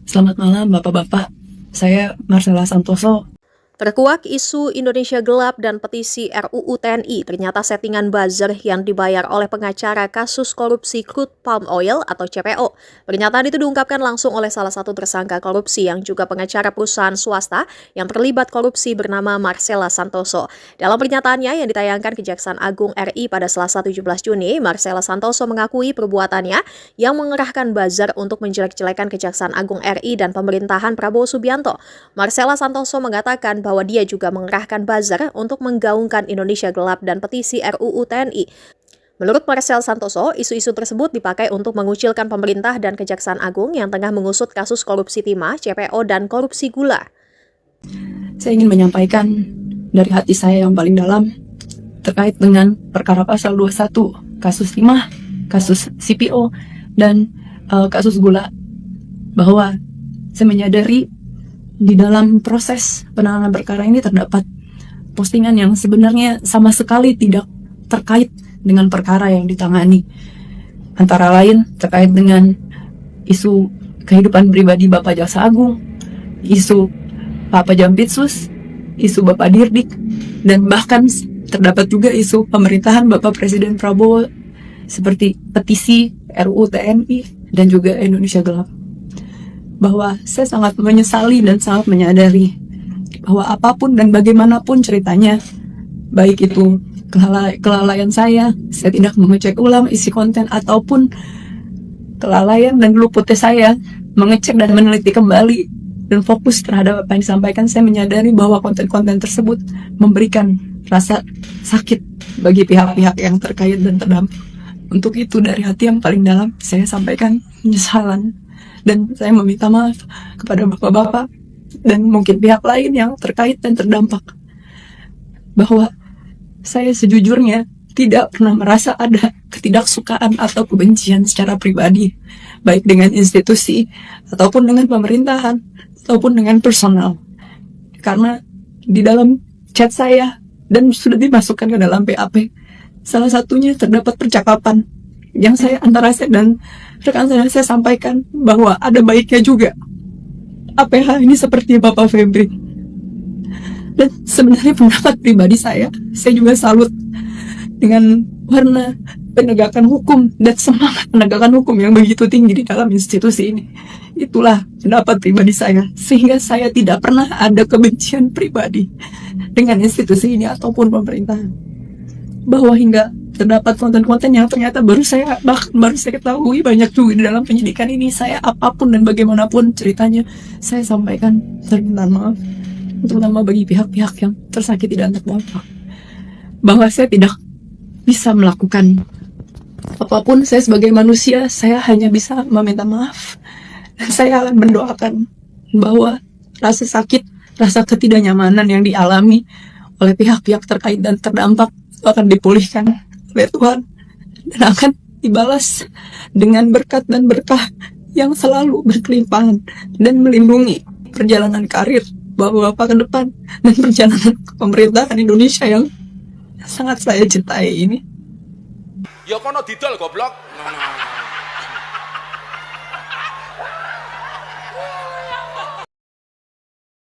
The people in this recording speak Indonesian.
Selamat malam Bapak-Bapak, saya Marcella Santoso. Terkuak isu Indonesia gelap dan petisi RUU TNI ternyata settingan buzzer yang dibayar oleh pengacara kasus korupsi crude palm oil atau CPO. Pernyataan itu diungkapkan langsung oleh salah satu tersangka korupsi yang juga pengacara perusahaan swasta yang terlibat korupsi bernama Marcella Santoso. Dalam pernyataannya yang ditayangkan Kejaksaan Agung RI pada Selasa 17 Juni, Marcella Santoso mengakui perbuatannya yang mengerahkan buzzer untuk menjelek-jelekan Kejaksaan Agung RI dan pemerintahan Prabowo Subianto. Marcella Santoso mengatakan bahwa dia juga mengerahkan buzzer untuk menggaungkan Indonesia gelap dan petisi RUU TNI. Menurut Marcella Santoso, isu-isu tersebut dipakai untuk mengucilkan pemerintah dan Kejaksaan Agung yang tengah mengusut kasus korupsi timah, CPO, dan korupsi gula. Saya ingin menyampaikan dari hati saya yang paling dalam terkait dengan perkara pasal 21, kasus timah, kasus CPO, dan kasus gula, bahwa saya menyadari di dalam proses penanganan perkara ini terdapat postingan yang sebenarnya sama sekali tidak terkait dengan perkara yang ditangani. Antara lain terkait dengan isu kehidupan pribadi Bapak Jaksa Agung, isu Pak Jampitsus, isu Bapak Dirdik, dan bahkan terdapat juga isu pemerintahan Bapak Presiden Prabowo seperti petisi RUU TNI dan juga Indonesia Gelap. Bahwa saya sangat menyesali dan sangat menyadari bahwa apapun dan bagaimanapun ceritanya, baik itu kelalaian saya tidak mengecek ulang isi konten, ataupun kelalaian dan luputnya saya mengecek dan meneliti kembali dan fokus terhadap apa yang disampaikan, saya menyadari bahwa konten-konten tersebut memberikan rasa sakit bagi pihak-pihak yang terkait dan terdampak. Untuk itu dari hati yang paling dalam saya sampaikan penyesalan. Dan saya meminta maaf kepada bapak-bapak dan mungkin pihak lain yang terkait dan terdampak, bahwa saya sejujurnya tidak pernah merasa ada ketidaksukaan atau kebencian secara pribadi, baik dengan institusi, ataupun dengan pemerintahan, ataupun dengan personal. Karena di dalam chat saya, dan sudah dimasukkan ke dalam BAP, salah satunya terdapat percakapan yang saya antara saya dan rekan saya sampaikan bahwa ada baiknya juga APH ini seperti Bapak Febri. Dan sebenarnya pendapat pribadi saya juga salut dengan warna penegakan hukum dan semangat penegakan hukum yang begitu tinggi di dalam institusi ini. Itulah pendapat pribadi saya, sehingga saya tidak pernah ada kebencian pribadi dengan institusi ini ataupun pemerintahan. Bahwa hingga terdapat konten-konten yang ternyata baru saya ketahui banyak juga di dalam penyidikan ini, saya apapun dan bagaimanapun ceritanya saya sampaikan permintaan maaf, terutama bagi pihak-pihak yang tersakiti dan terdampak, bahwa saya tidak bisa melakukan apapun. Saya sebagai manusia, saya hanya bisa meminta maaf, dan saya akan mendoakan bahwa rasa sakit, rasa ketidaknyamanan yang dialami oleh pihak-pihak terkait dan terdampak akan dipulihkan oleh Tuhan dan akan dibalas dengan berkat dan berkah yang selalu berkelimpahan dan melindungi perjalanan karir Bapak-Bapak ke depan dan perjalanan pemerintahan Indonesia yang sangat saya cintai ini. Ya kono didol goblok.